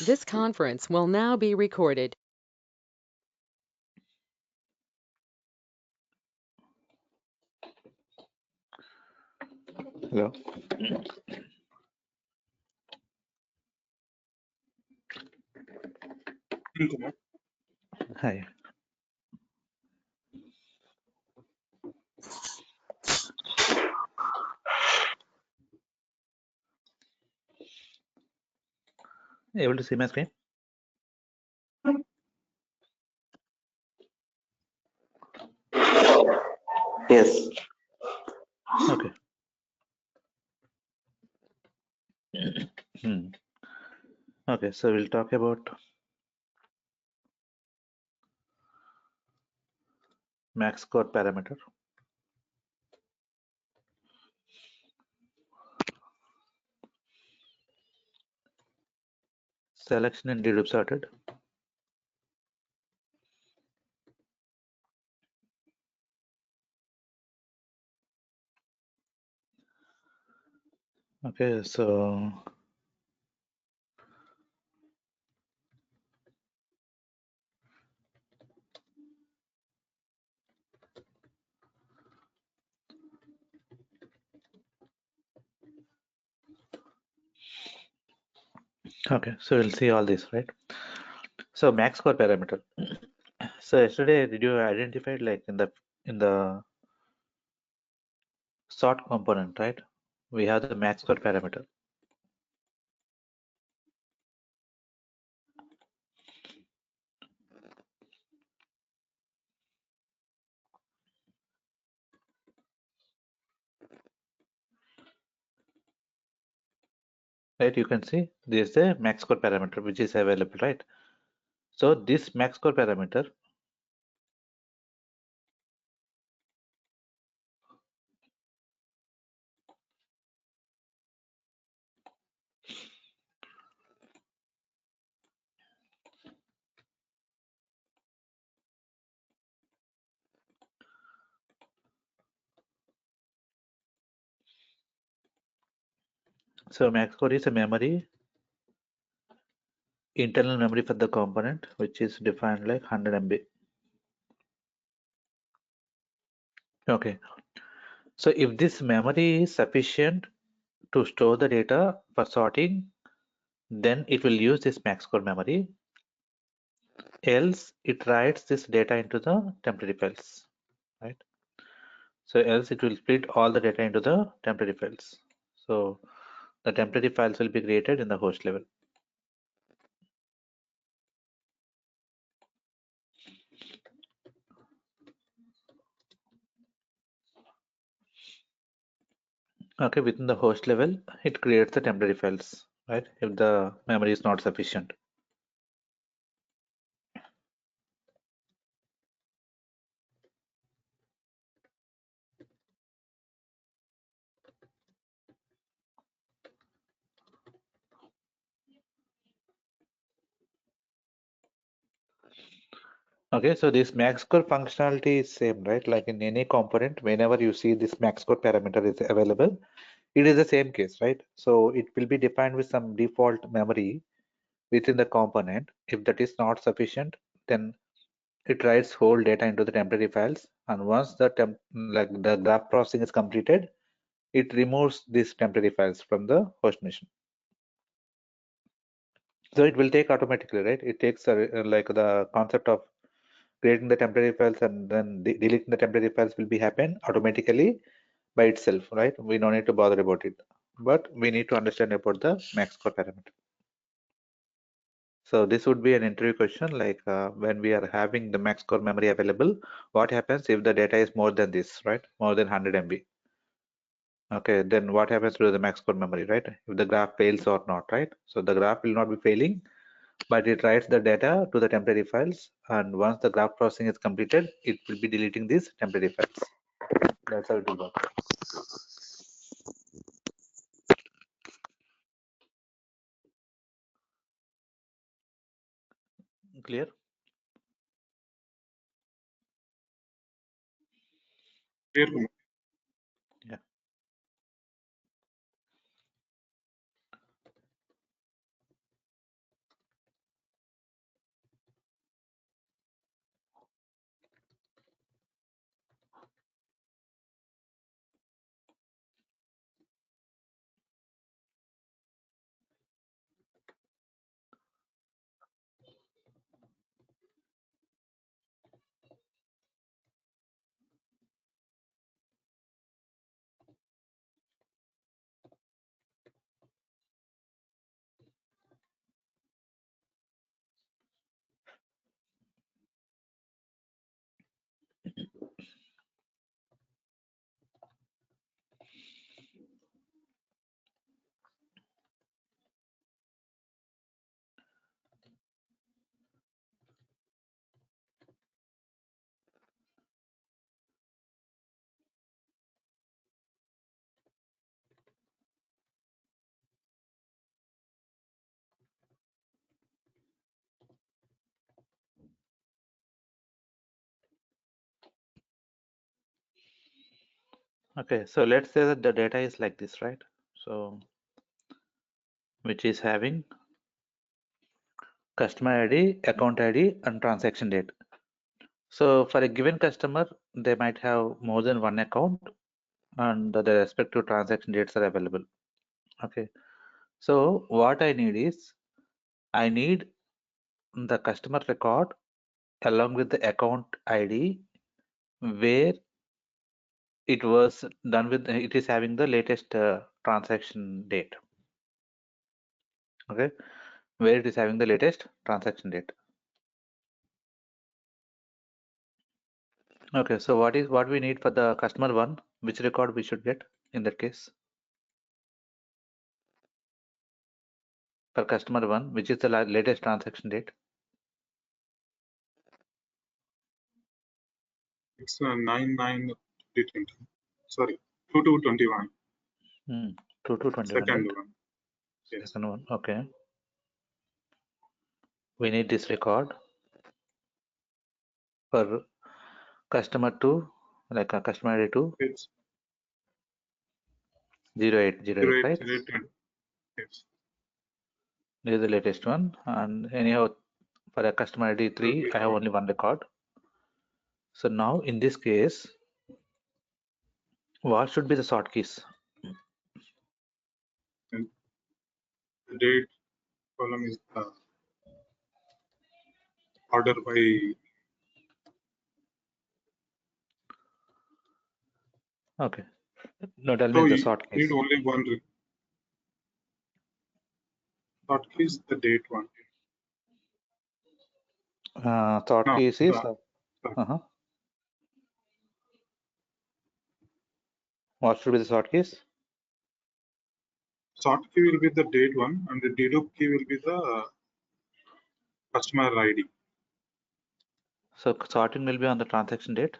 This conference will now be recorded. Hello. Hi. Able to see my screen? Yes. Okay. Okay, so we'll talk about max score parameter. Selection in Dedup sorted. Okay, so we'll see all this, right? So max score parameter. So yesterday, did you identify like in the sort component, right? We have the max score parameter. Right, you can see this is the max score parameter which is available, right? So this max score parameter, so max score is a memory, internal memory for the component, which is defined like 100 MB. Okay, so if this memory is sufficient to store the data for sorting, then it will use this max core memory. Else, it writes this data into the temporary files, right? So else it will split all the data into the temporary files. So the temporary files will be created in the host level. Okay, within the host level, it creates the temporary files, right? If the memory is not sufficient. Okay, so this max score functionality is same, right? Like in any component, whenever you see this max score parameter is available, it is the same case, right? So it will be defined with some default memory within the component. If that is not sufficient, then it writes whole data into the temporary files. And once the the graph processing is completed, it removes these temporary files from the host machine. So it will take automatically, right? It takes like the concept of creating the temporary files and then deleting the temporary files will be happen automatically by itself, right? We don't need to bother about it, but we need to understand about the max score parameter. So this would be an interview question, like when we are having the max core memory available, what happens if the data is more than this, right? More than 100 MB. Okay, then what happens to the max core memory, right? If the graph fails or not, right? So the graph will not be failing, but it writes the data to the temporary files, and once the graph processing is completed, it will be deleting these temporary files. That's how it will work. Clear? Clear. Yeah. Okay, so let's say that the data is like this, right? So which is having customer ID, account ID, and transaction date. So for a given customer, they might have more than one account, and the respective transaction dates are available. Okay, so what I need is I need the customer record along with the account ID where it was done with, it is having the latest transaction date. Okay, where it is having the latest transaction date. Okay, so what we need for the customer one, which record we should get in that case? For customer one, which is the latest transaction date? It's 9/9/2020. Sorry, 2/2/21. 2/2/21, Second right? one. Yes. Second one, okay. We need this record for customer two, like a customer ID two, It's 0808, right? 08/08/20. Yes. This is the latest one, and anyhow, for a customer ID three, I have only one record. So now in this case, what should be the sort keys? And the date column is order by Okay. No, tell so me the you sort need keys. only one sort key is the date one. Sort No, keys is what should be the sort keys? sort key will be the date one, and the dedup key will be the customer ID. So sorting will be on the transaction date.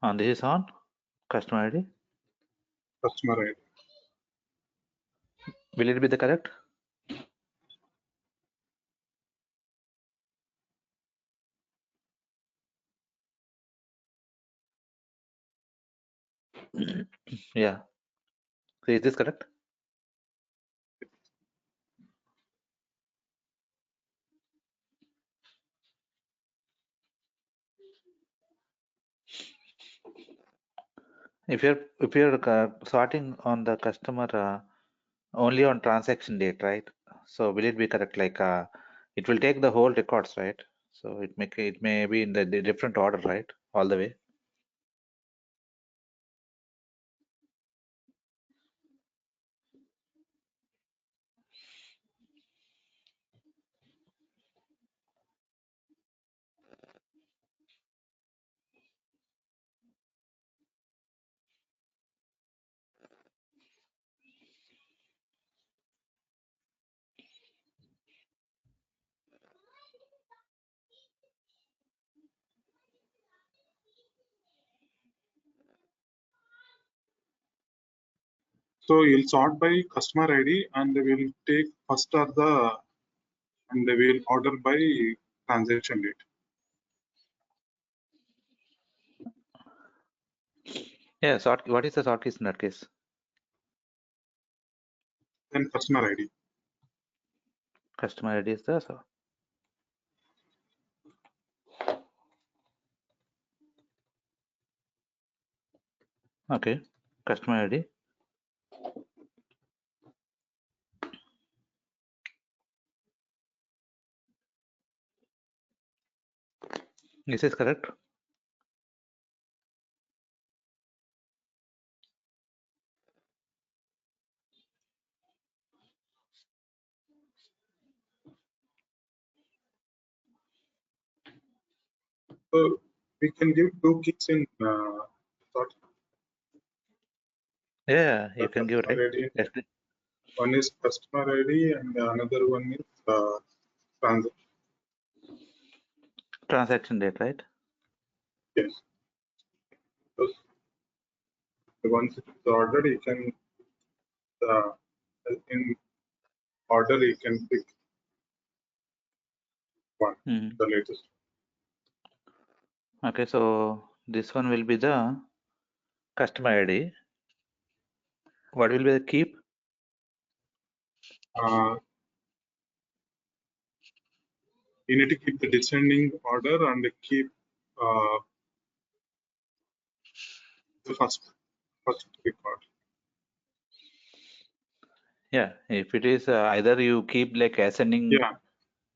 And this is on customer ID. Customer ID. Will it be the correct? Yeah. So is this correct? If you're sorting on the customer only on transaction date, right? So will it be correct? Like it will take the whole records, right? So it may be in the different order, right? All the way. So you'll sort by customer ID, and they will take first or the, and they will order by transaction date. Yeah. Sort. What is the sort keys in that case? Then customer ID. Customer ID is the so. Okay. Customer ID. This is correct. So we can give two keys in sort. Yeah, you The can give it, right? customer ID. Yes. One is customer ID, and another one is transaction. Transaction date, right? Yes. So once it is ordered, you can in order you can pick one, Mm-hmm. the latest. Okay, so this one will be the customer ID. What will be the keep? Uh, you need to keep the descending order and keep uh, the first record. Yeah, if it is either you keep like ascending Yeah,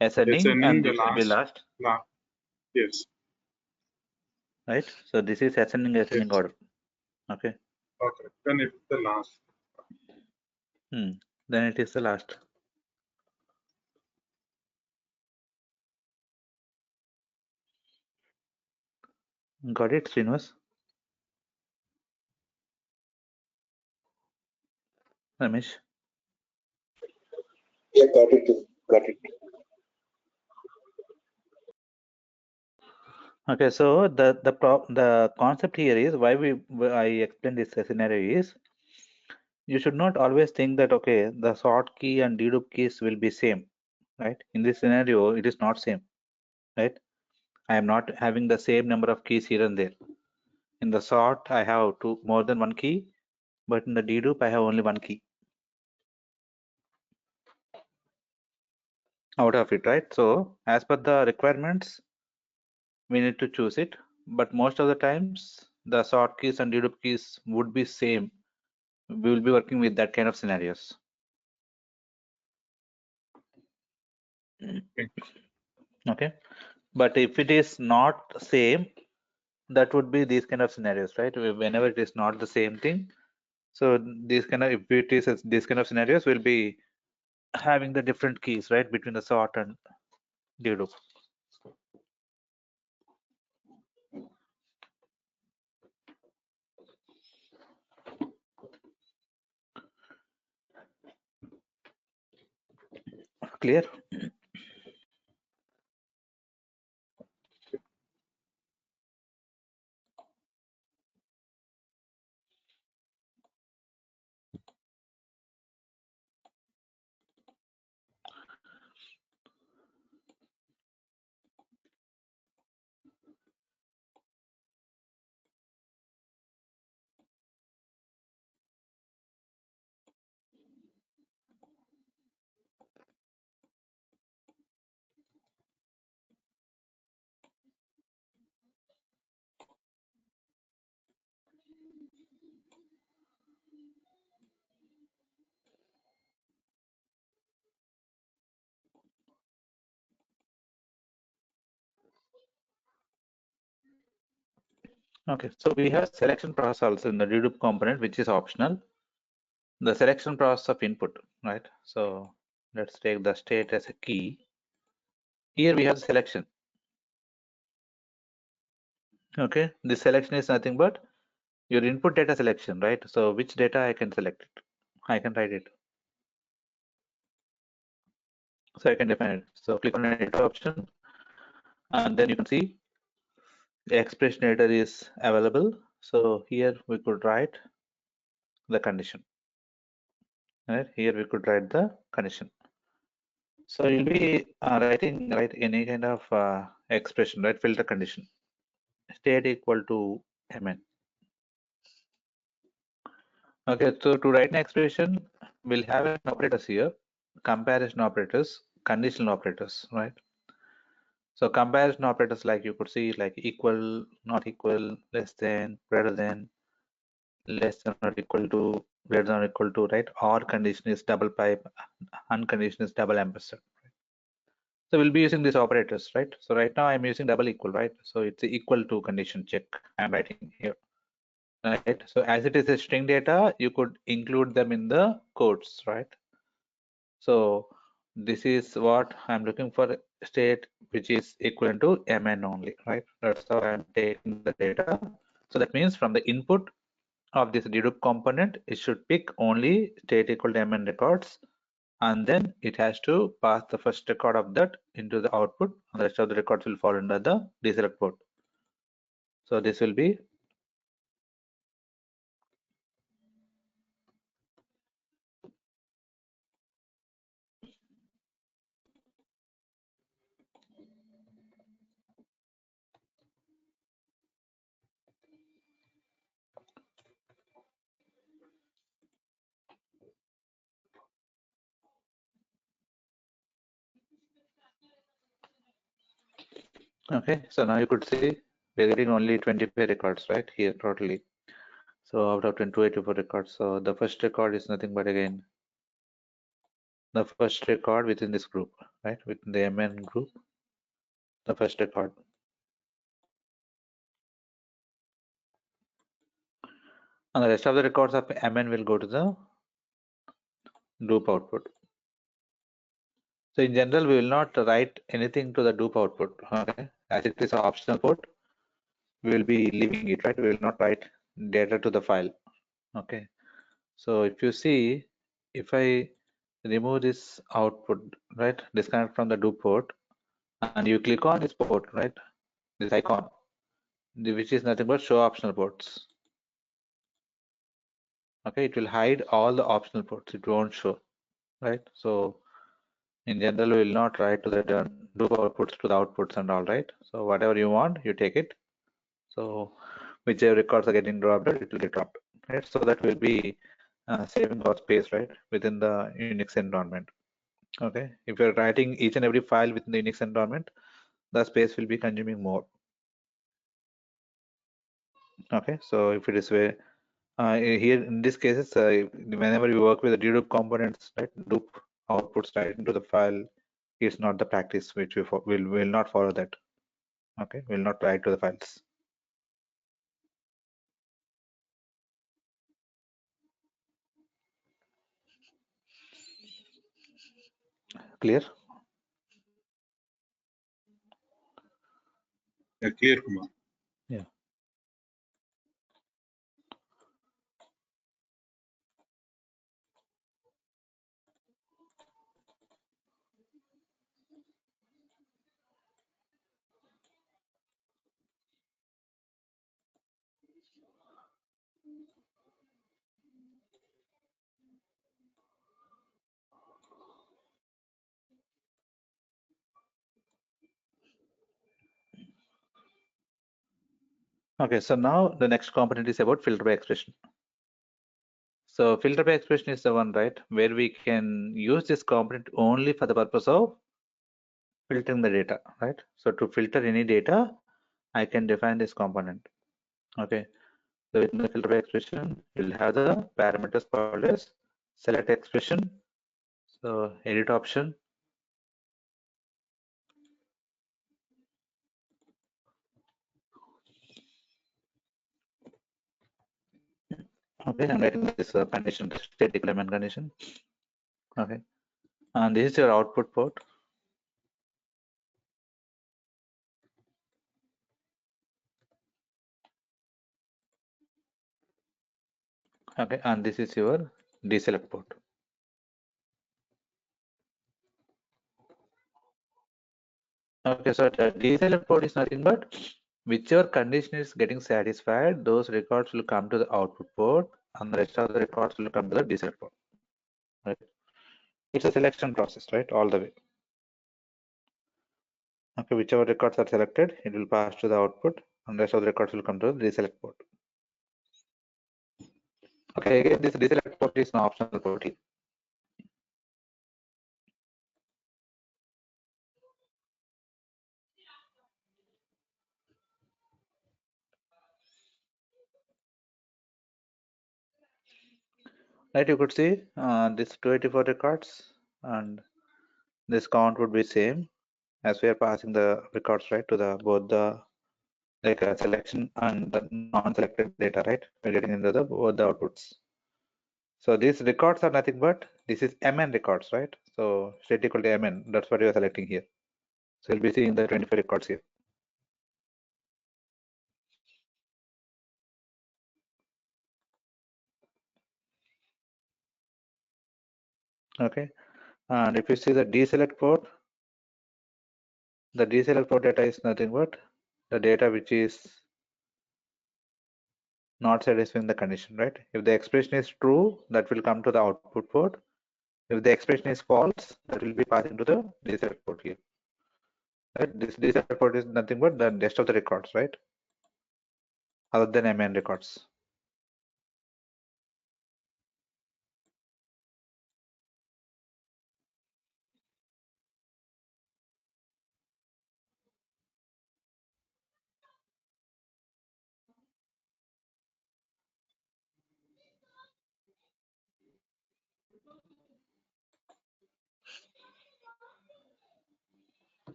and descending the this will be last. last, Yes. right? So this is ascending Yes. order. Okay. Okay. Then it's the last. Then it is the last. Got it, Srinivas? Ramesh? Yeah, got it. Got it. Okay, so the concept here is why I explained this scenario is you should not always think that okay the sort key and dedup keys will be same, right? In this scenario, it is not same, right? I am not having the same number of keys here and there. In the sort, I have more than one key, but in the dedup, I have only one key out of it, right? So as per the requirements, we need to choose it. But most of the times, the sort keys and dedup keys would be same. We will be working with that kind of scenarios. Okay, but if it is not same, that would be these kind of scenarios, right? Whenever it is not the same thing, so these kind of if it is these kind of scenarios will be having the different keys, right, between the sort and dedup. Clear? Okay, so we have selection process also in the dedup component, which is optional. The selection process of input, right? So let's take the state as a key. Here we have selection. Okay, this selection is nothing but your input data selection, right? So which data I can select it? I can write it. So I can define it. So click on edit option, and then you can see the expression editor is available. So here we could write the condition. Right here we could write the condition. So you'll be writing any kind of expression, right? Filter condition. State equal to mn. Okay, so to write an expression, we'll have an operators here, comparison operators, conditional operators, right? So comparison operators, like you could see, like equal, not equal, less than, greater than, less than or equal to, greater than or equal to, right? Or condition is double pipe, uncondition is double ampersand. So we'll be using these operators, right? So right now I'm using double equal, right? So it's equal to condition check I'm writing here, right? So as it is a string data, you could include them in the quotes, right? So this is what I'm looking for, state which is equivalent to mn only, right? That's how I'm taking the data. So that means from the input of this dedup component, it should pick only state equal to mn records, and then it has to pass the first record of that into the output, and the rest of the records will fall under the deselect port. So this will be Okay, so now you could see we're getting only 25 records, right? Here totally. So out of 284 records, so the first record is nothing but again the first record within this group, right? Within the MN group, the first record. And the rest of the records of MN will go to the loop output. So in general, we will not write anything to the loop output. Okay, as it is an optional port, we will be leaving it, right? We will not write data to the file. Okay. So if you see, if I remove this output, right, disconnect from the loop port, and you click on this port, right, this icon, which is nothing but show optional ports. Okay, it will hide all the optional ports. It won't show, right? So in general, we will not write to the loop outputs to the outputs and all, right? So whatever you want, you take it. So whichever records are getting dropped, it will get dropped, right? So that will be saving our space, right, within the Unix environment. Okay, if you're writing each and every file within the Unix environment, the space will be consuming more. Okay, so if it is where here in this cases, whenever you work with the dedup components, right, loop outputs right into the file is not the practice which we will not follow that. Okay, will not write to the files. Clear? Yeah, clear, Kumar. Yeah. Okay, so now the next component is about filter by expression. So filter by expression is the one, right, where we can use this component only for the purpose of filtering the data, right? So to filter any data, I can define this component. Okay, so within the filter by expression, you'll have the parameters called as select expression, so edit option. Okay, I'm writing this condition, static element condition. Okay, and this is your output port. Okay, and this is your deselect port. Okay, so the deselect port is nothing but whichever condition is getting satisfied, those records will come to the output port, and the rest of the records will come to the deselect port. Right? It's a selection process, right? All the way. Okay, whichever records are selected, it will pass to the output, and the rest of the records will come to the deselect port. Okay, again, this deselect port is an optional port here. Right, you could see this 284 records, and this count would be same as we are passing the records, right, to the both the like selection and the non-selected data, right? We're getting into the both the outputs. So these records are nothing but this is MN records, right? So state equal to MN. That's what you are selecting here. So you'll be seeing the 25 records here. Okay. And if you see the deselect port, the deselect port data is nothing but the data which is not satisfying the condition, right? If the expression is true, that will come to the output port. If the expression is false, that will be passing to the deselect port here. Right? This deselect port is nothing but the rest of the records, right? Other than MN records.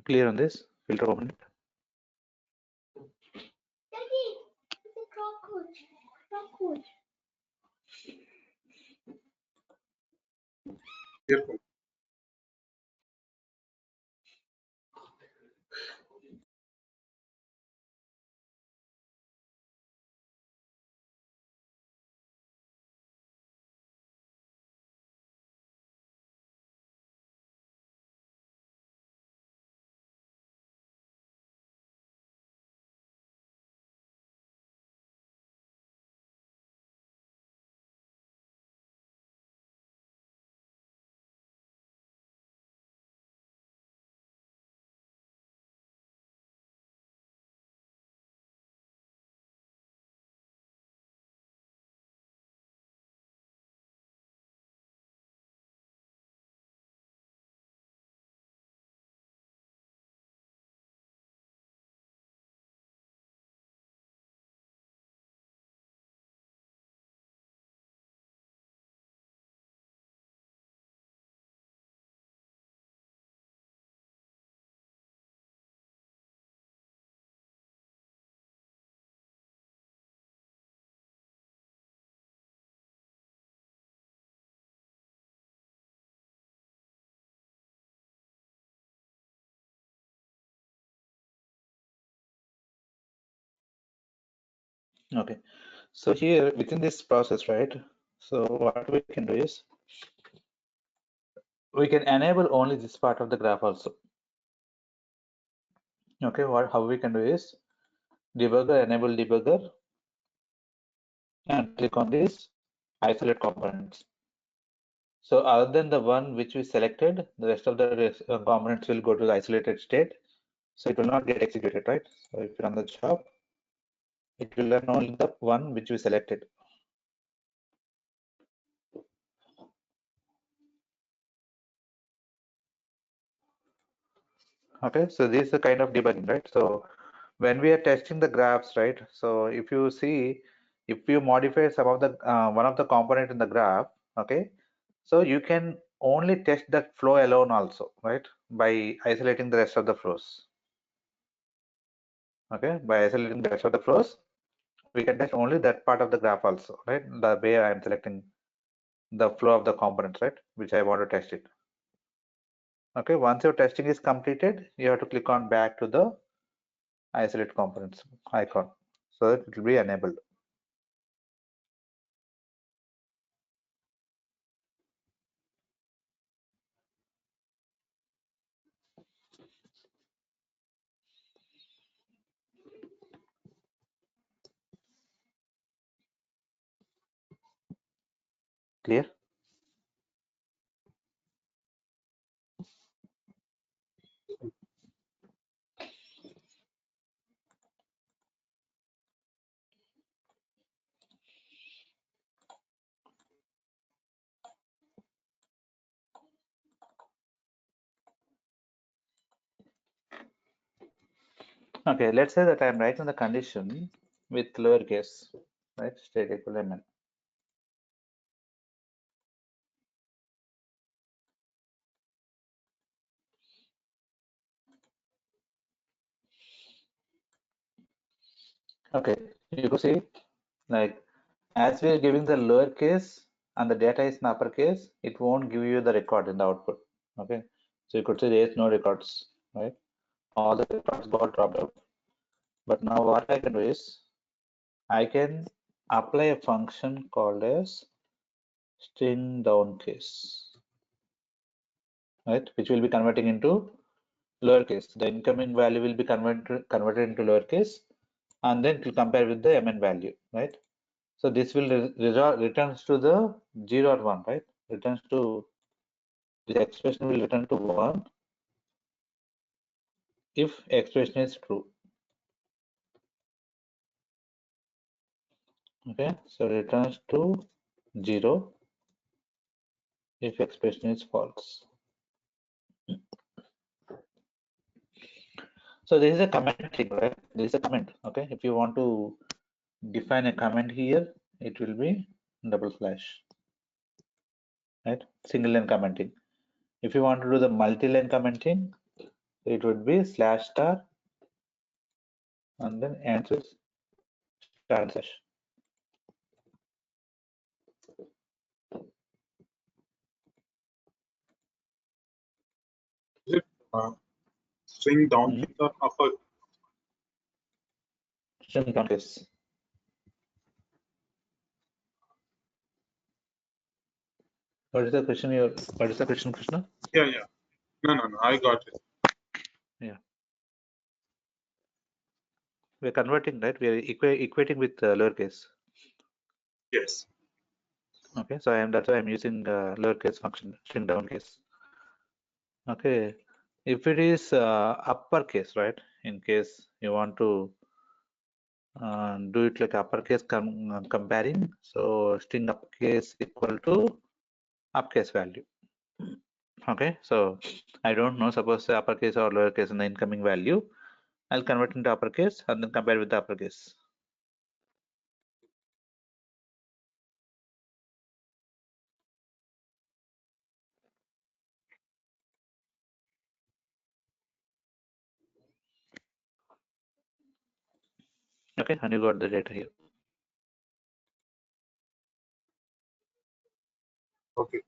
Clear on this filter component? Here, Okay, so here within this process, right? So what we can do is we can enable only this part of the graph also. Okay, how we can do is debugger, enable debugger, and click on this isolate components. So other than the one which we selected, the rest of the components will go to the isolated state. So it will not get executed, right? So if you run the job, it will run only the one which we selected. Okay, so this is the kind of debugging, right? So when we are testing the graphs, right? So if you see, if you modify some of the one of the component in the graph, okay, so you can only test that flow alone also, right? By isolating the rest of the flows. Okay, by isolating the rest of the flows, we can test only that part of the graph also, right? The way I am selecting the flow of the components, right? Which I want to test it. Okay, once your testing is completed, you have to click on back to the isolate components icon so that it will be enabled. Clear? Okay, let's say that I'm writing the condition with lowercase, right? State equal mn. Okay, you could see like as we are giving the lowercase and the data is in uppercase, it won't give you the record in the output. Okay, so you could say there is no records, right? All the records got dropped out. But now what I can do is I can apply a function called as string down case, right? Which will be converting into lowercase. The incoming value will be converted into lowercase, and then to compare with the mn value, right? So this will returns to the 0 or 1, right? Returns to the expression will return to 1 if expression is true. Okay, so returns to 0 if expression is false. So this is a commenting, right? This is a comment. Okay, if you want to define a comment here, it will be double slash, right? Single line commenting. If you want to do the multi-line commenting, It would be slash star and then answers star and slash. Is it string down case or upper? String down case. What is the question? What is the question, Krishna? Yeah. No. I got it. Yeah. We're converting, right? We're equating with lowercase. Yes. Okay, so that's why I'm using lowercase function, string down case. Okay, if it is uppercase, right? In case you want to do it like uppercase comparing, so string uppercase equal to uppercase value. Okay, so I don't know, suppose the uppercase or lowercase in the incoming value, I'll convert into uppercase and then compare with the uppercase. Okay, and you got the data here. Okay.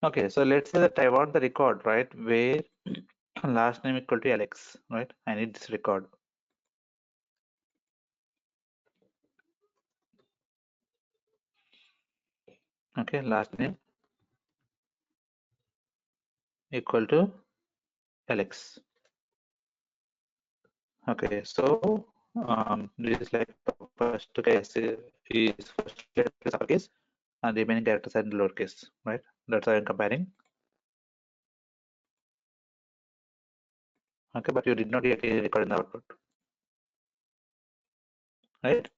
Okay, so let's say that I want the record, right, where last name equal to Alex, right? I need this record. Okay, last name equal to Alex. Okay, so this is like first case is first letter is uppercase and the remaining characters are in lowercase, right? That's how I'm comparing. Okay, but you did not get any record in the output, right?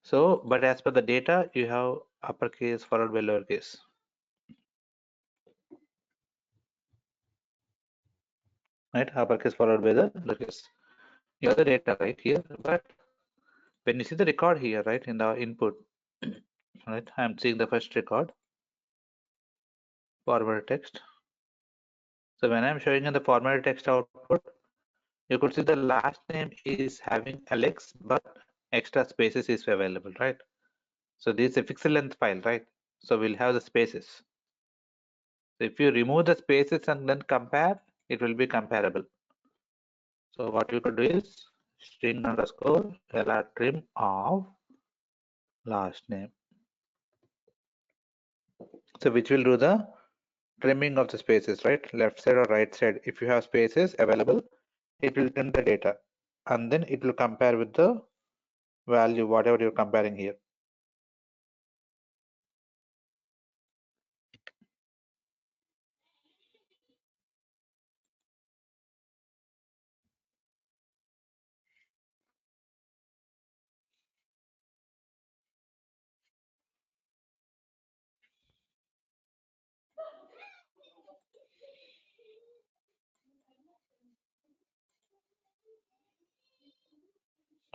So, but as per the data, you have uppercase followed by lowercase. Right, uppercase followed by the lowercase. You have the data right here, but when you see the record here, right, in the input, right, I'm seeing the first record, forward text. So when I'm showing in the formatted text output, you could see the last name is having Alex, but extra spaces is available, right? So this is a fixed length file, right? So we'll have the spaces. So if you remove the spaces and then compare, it will be comparable. So what you could do is string underscore lr trim of last name. So which will do the trimming of the spaces, right? Left side or right side. If you have spaces available, it will trim the data and then it will compare with the value, whatever you're comparing here.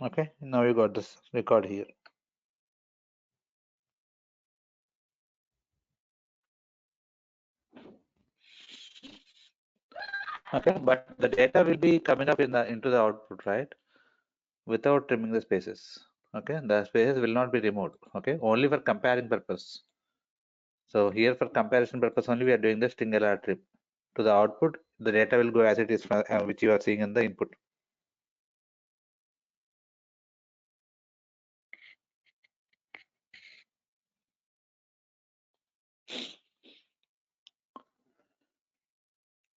Okay, now you got this record here. Okay, but the data will be coming up into the output, right? Without trimming the spaces. Okay, the spaces will not be removed. Okay, only for comparing purpose. So here for comparison purpose only we are doing the string lr trim. To the output, the data will go as it is, which you are seeing in the input.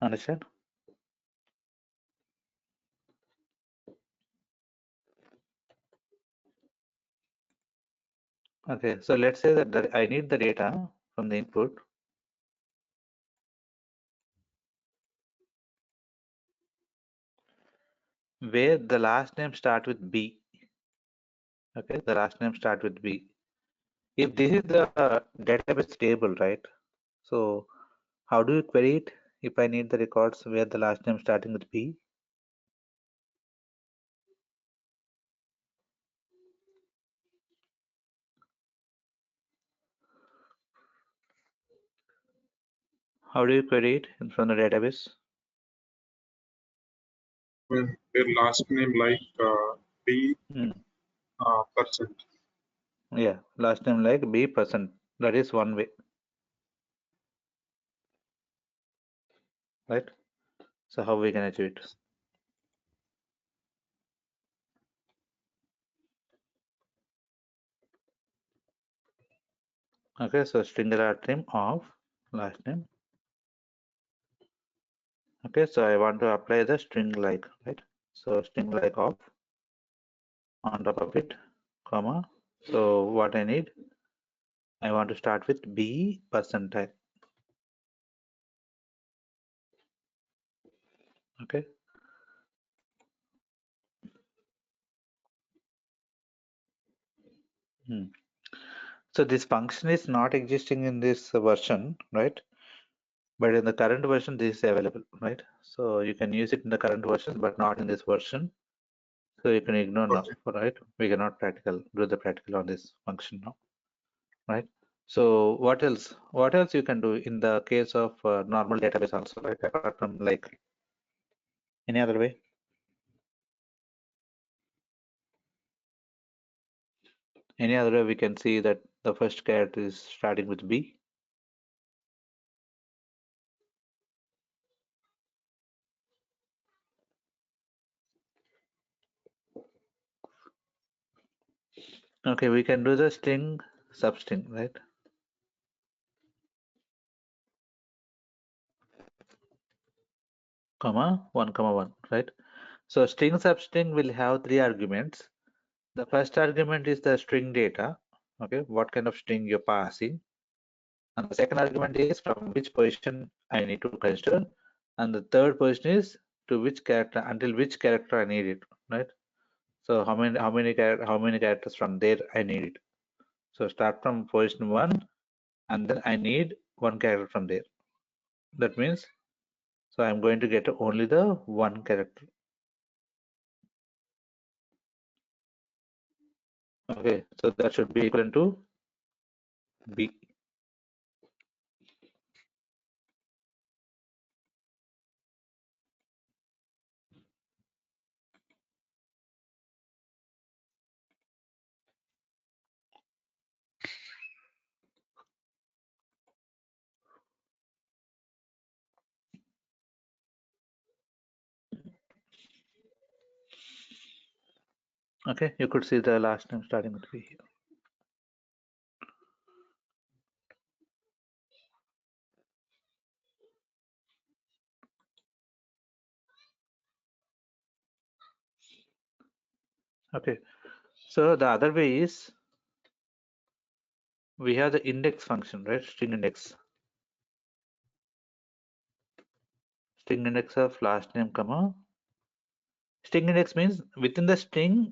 Understand? Okay, so let's say that I need the data from the input where the last name start with B. Okay, the last name start with B. If this is the database table, right? So how do you query it if I need the records where the last name starting with B? How do you query it from the database? When their last name like B percent. Yeah, last name like B%. That is one way, right? So how we can achieve it? Okay, so string trim of last name. Okay, so I want to apply the string like, right? So string like of on top of it, comma. So what I need, I want to start with B percentile. Okay. So this function is not existing in this version, right? But in the current version, this is available, right? So you can use it in the current version, but not in this version. So you can ignore now, Okay. right? We cannot do the practical on this function now, right? So what else? What else you can do in the case of normal database also, right? Apart from like any other way? Any other way we can see that the first character is starting with B? Okay, we can do the string substring, right? Comma 1, right? So string substring will have three arguments. The first argument is the string data. Okay, what kind of string you're passing. And the second argument is from which position I need to consider. And the third position is to which character, until which character I need it, right? So how many characters from there I need it. So start from position 1 and then I need one character from there. That means, so I'm going to get only the one character. Okay, so that should be equivalent to B. Okay, you could see the last name starting with B here. Okay, so the other way is we have the index function, right? String index. String index of last name, comma. String index means within the string,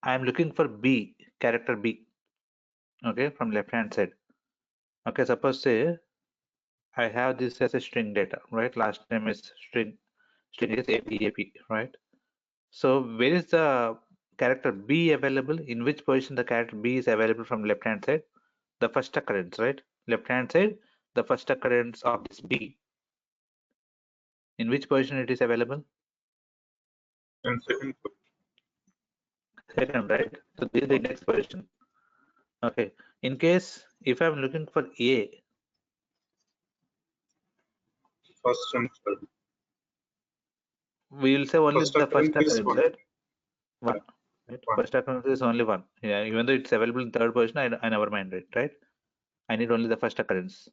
I am looking for B, character B. Okay, from left hand side. Okay, suppose say I have this as a string data, right? Last name is string is AP, right? So where is the character B available? In which position the character B is available from left hand side? The first occurrence, right? Left hand side, the first occurrence of this B. In which position it is available? And second, Second, right? So this is the index position. Okay. In case if I'm looking for A, first and third. we will say only First the first occurrence is occurrence, one. right? Yeah, One. Right? one. First occurrence is only one. Yeah, even though it's available in third position, I never mind it, right? I need only the first occurrence.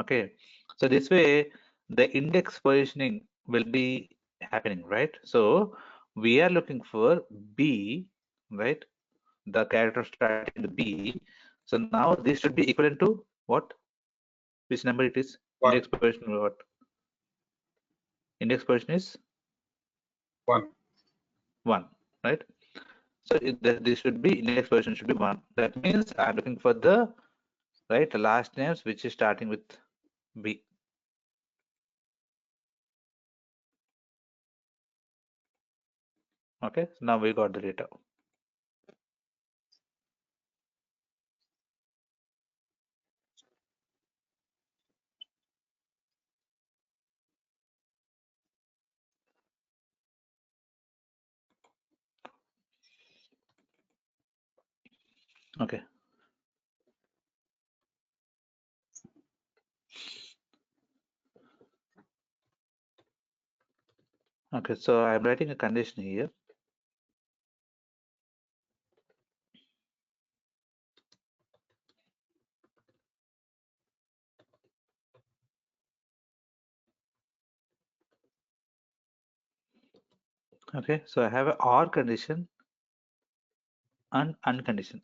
Okay. So this way, the index positioning will be happening, right? So we are looking for B, right? The character starting with B. So now this should be equivalent to what? Which number it is? One. Index position what? Index position is One. 1, right? So this should be index position should be 1. That means I'm looking for the right last names which is starting with B. Okay, so now we got the data. Okay. Okay, so I'm writing a condition here. Okay, so I have a OR condition and uncondition.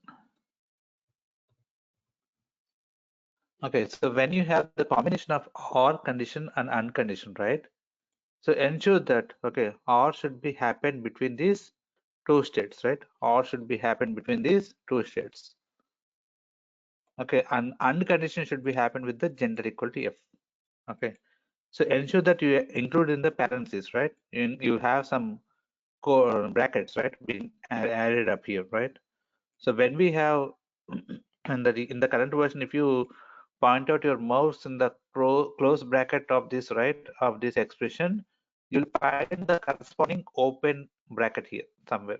Okay, so when you have the combination of OR condition and uncondition, right? So ensure that, okay, OR should be happen between these two states, right? OR should be happen between these two states. Okay, and uncondition should be happen with the gender equal to F. Okay, so ensure that you include in the parentheses, right? You have some brackets, right, being added up here, right? So when we have in the current version, if you point out your mouse in the close bracket of this, right, of this expression, you'll find the corresponding open bracket here somewhere.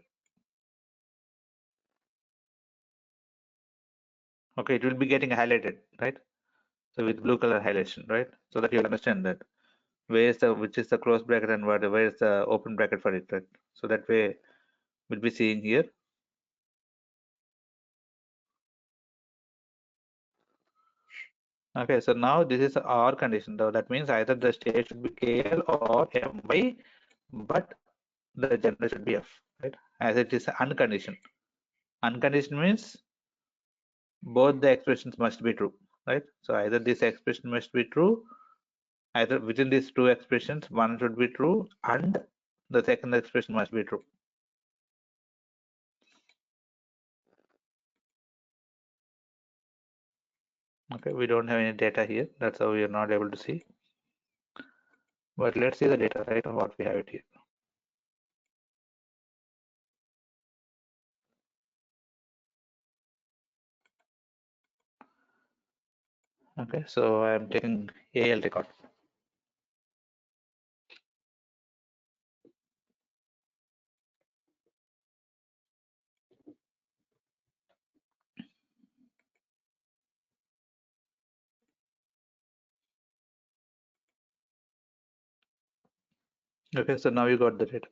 Okay, it will be getting highlighted, right? So with blue color highlightation, right? So that you'll understand that which is the close bracket and where is the open bracket for it, right? So that way we'll be seeing here. Okay, so now this is our condition, though. That means either the state should be KL or MY, but the gender should be F, right? As it is unconditioned. Unconditioned means both the expressions must be true, right? So either this expression must be true, either within these two expressions, one should be true, and the second expression must be true. Okay, we don't have any data here. That's how we are not able to see. But let's see the data, right, of what we have it here. Okay, so I'm taking AL record. Okay, so now you got the data.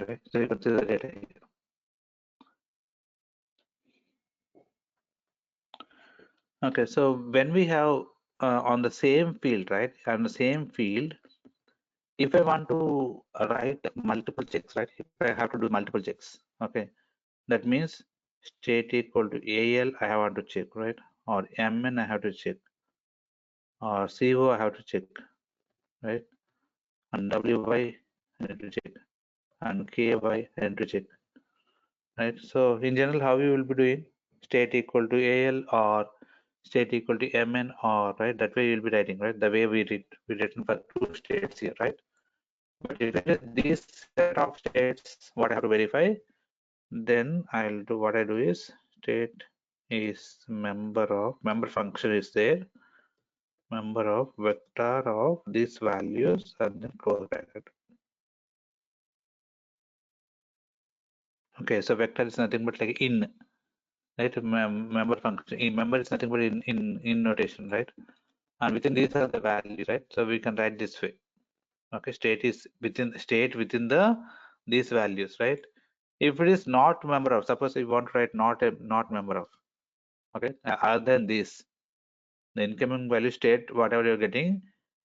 Okay, so you can see the data here. Okay, so when we have on the same field, right, on the same field, if I want to write multiple checks, right, if I have to do multiple checks, okay, that means state equal to AL, I want to check, right, or MN, I have to check, or CO, I have to check, right, and WY, I need to check, and KY, I need to check, right? So in general, how you will be doing state equal to AL or state equal to MN or right, that way you'll be writing, right? The way we written for two states here, right? But if it is this set of states, what I have to verify, then I'll do what I do is state is member function is there, member of vector of these values and then close bracket. Okay, so vector is nothing but like in, right? Member function in member is nothing but in notation, right? And within these are the values, right? So we can write this way. Okay, state is within the these values, right? If it is not member of, suppose you want to write not member of, okay, other than this, the incoming value state whatever you're getting,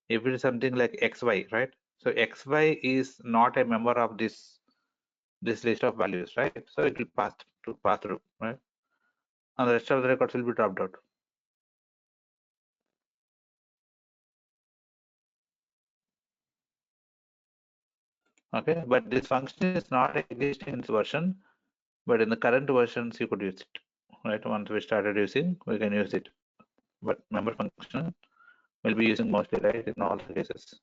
if it is something like xy, right? So xy is not a member of this list of values, right? So it will pass through, right? And the rest of the records will be dropped out. Okay, but this function is not existing in this version, but in the current versions you could use it, right? Once we started using, we can use it, but member function will be using mostly, right, in all the cases.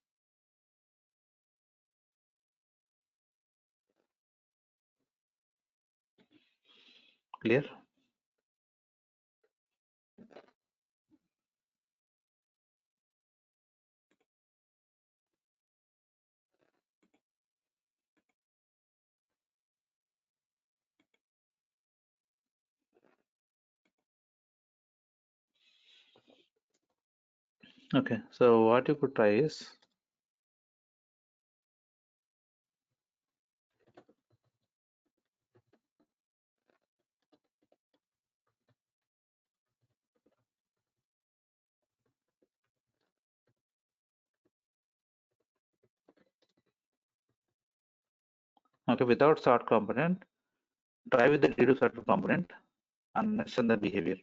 Clear? Okay, so what you could try is, okay, without sort component, try with the dedup sort component and mention the behavior,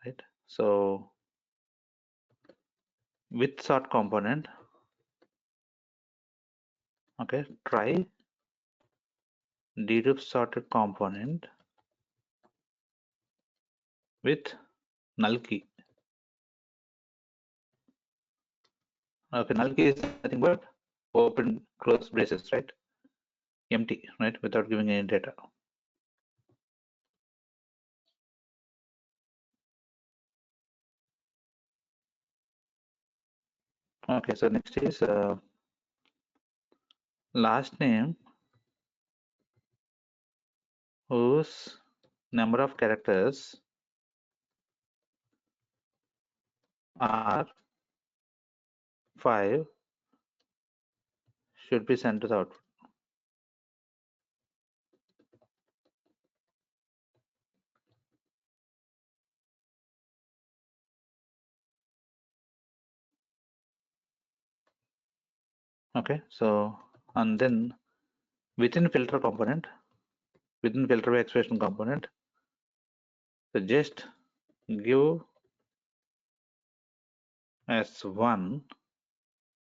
right? So with sort component, okay, try dedup sorted component with null key. Okay, null key is nothing but open close braces, right? Empty, right? Without giving any data. Okay, so next is last name whose number of characters are 5 should be sent to the output. Okay, so and then within filter component, within filter by expression component, so just give as 1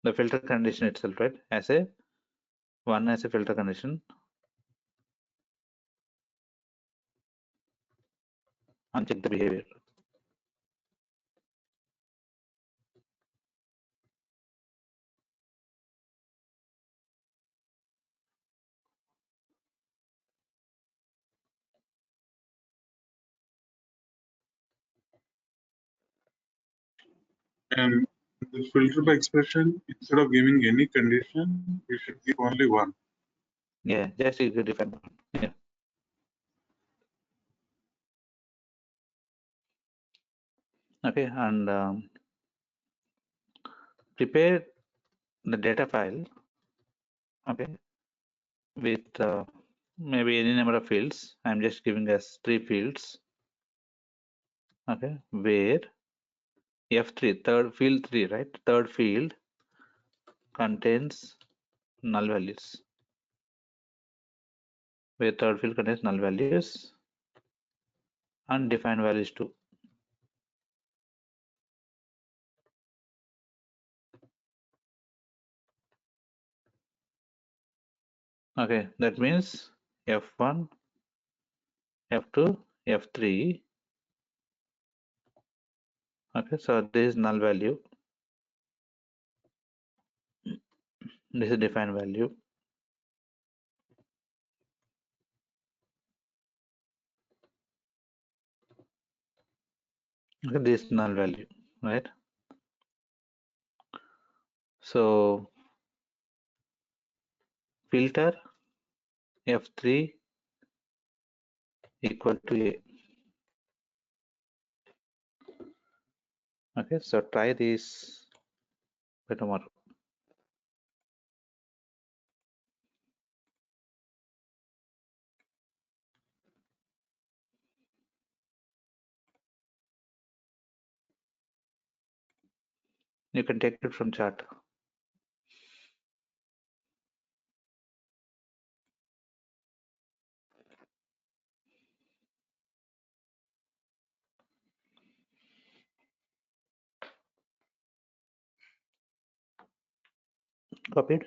the filter condition itself, right? As a 1 as a filter condition and check the behavior. And the filter by expression, instead of giving any condition, we should give only one. Yeah, just you could define one. Yeah. Okay, and prepare the data file, okay, with maybe any number of fields. I'm just giving us 3 fields, okay, where F3, third field 3, right? Third field contains null values. Where third field contains null values and define values too. Okay, that means F1, F2, F3. Okay, so this is null value. This is defined value. Okay, this is null value, right? So filter F3 equal to A. Okay, so try this by tomorrow. You can take it from chart. Copied.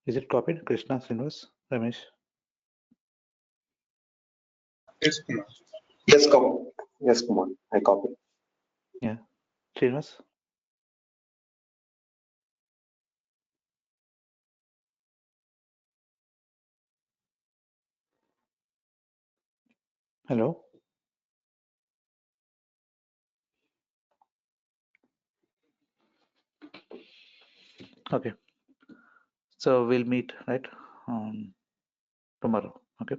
Is it copied? Krishna, Srinivas, Ramesh? Yes, Kumar. Yes, come. Yes, come on. I copy. Yeah. Srinivas? Hello? Okay. So we'll meet, right? Tomorrow. Okay.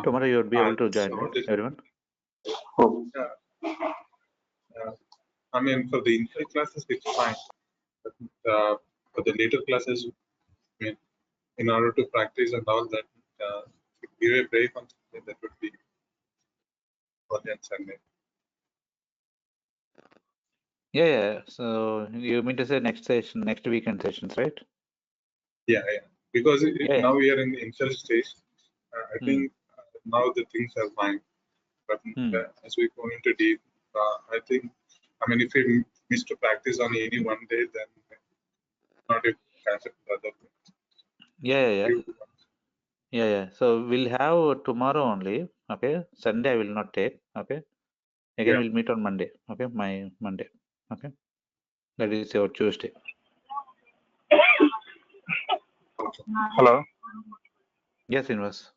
Tomorrow you would be able to join, right? Everyone? Oh, I mean, for the initial classes, it's fine. But for the later classes, I mean, in order to practice and all that, give a break on Sunday, that would be only on Sunday. Yeah, yeah. So you mean to say next session, next weekend sessions, right? Yeah, yeah. Because Yeah, yeah. now we are in the initial stage. I Hmm. think now the things are fine. But as we go into deep, I think, I mean, if we miss to practice on any one day, then not a concept of other things. Yeah, yeah, yeah. Yeah, yeah. So we'll have tomorrow only. Okay. Sunday I will not take. Okay. Again, Yeah. we'll meet on Monday. Okay. My Monday. Okay. That is your Tuesday. Hello, Yes, Invas.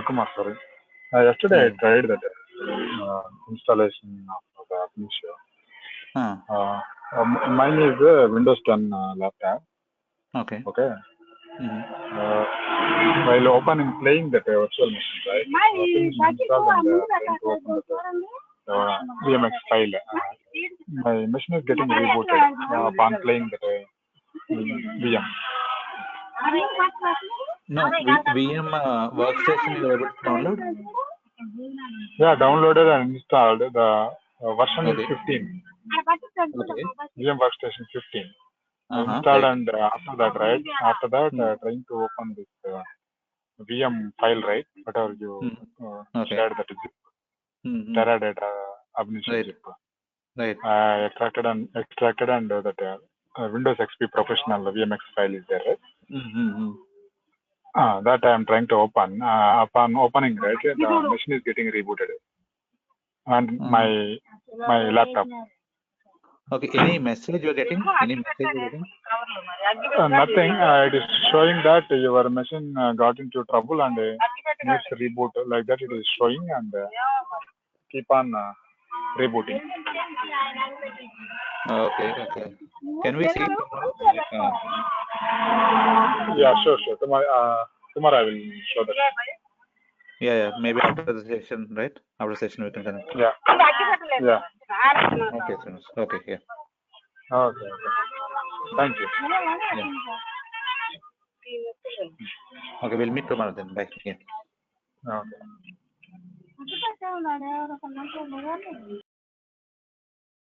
Kumar, sorry. Yesterday Yeah. I tried that installation of the Abinitio. Mine is a Windows 10 laptop. Okay. Okay. Mm-hmm. While playing that virtual machine, right? Finish install and trying to open the VMX file. My machine is getting rebooted upon playing that VM. No, VM workstation is able to download. Yeah, downloaded and installed. The version is Okay. 15. Okay. VM workstation 15. Installed Right. and after that, right? After that, trying to open this VM file, right? Whatever you Okay. shared that zip, Teradata Abinitio Right. zip. Right. Extracted and that Windows XP Professional VMX file is there, right? That I am trying to open. Upon opening, right, the machine is getting rebooted, and my laptop. Okay. Any message you're getting? Any message you're getting? Nothing. It is showing that your machine got into trouble and needs reboot. Like that, it is showing and keep on rebooting. Okay. Okay. Can we see tomorrow? Yeah, sure. Tomorrow I will show that. Yeah. Maybe after the session, right? After session we can connect. Yeah. Yeah. Okay, Srinivas. Okay. Yeah. Okay. Thank you. Yeah. Okay. We'll meet tomorrow then. Bye. Yeah. Okay.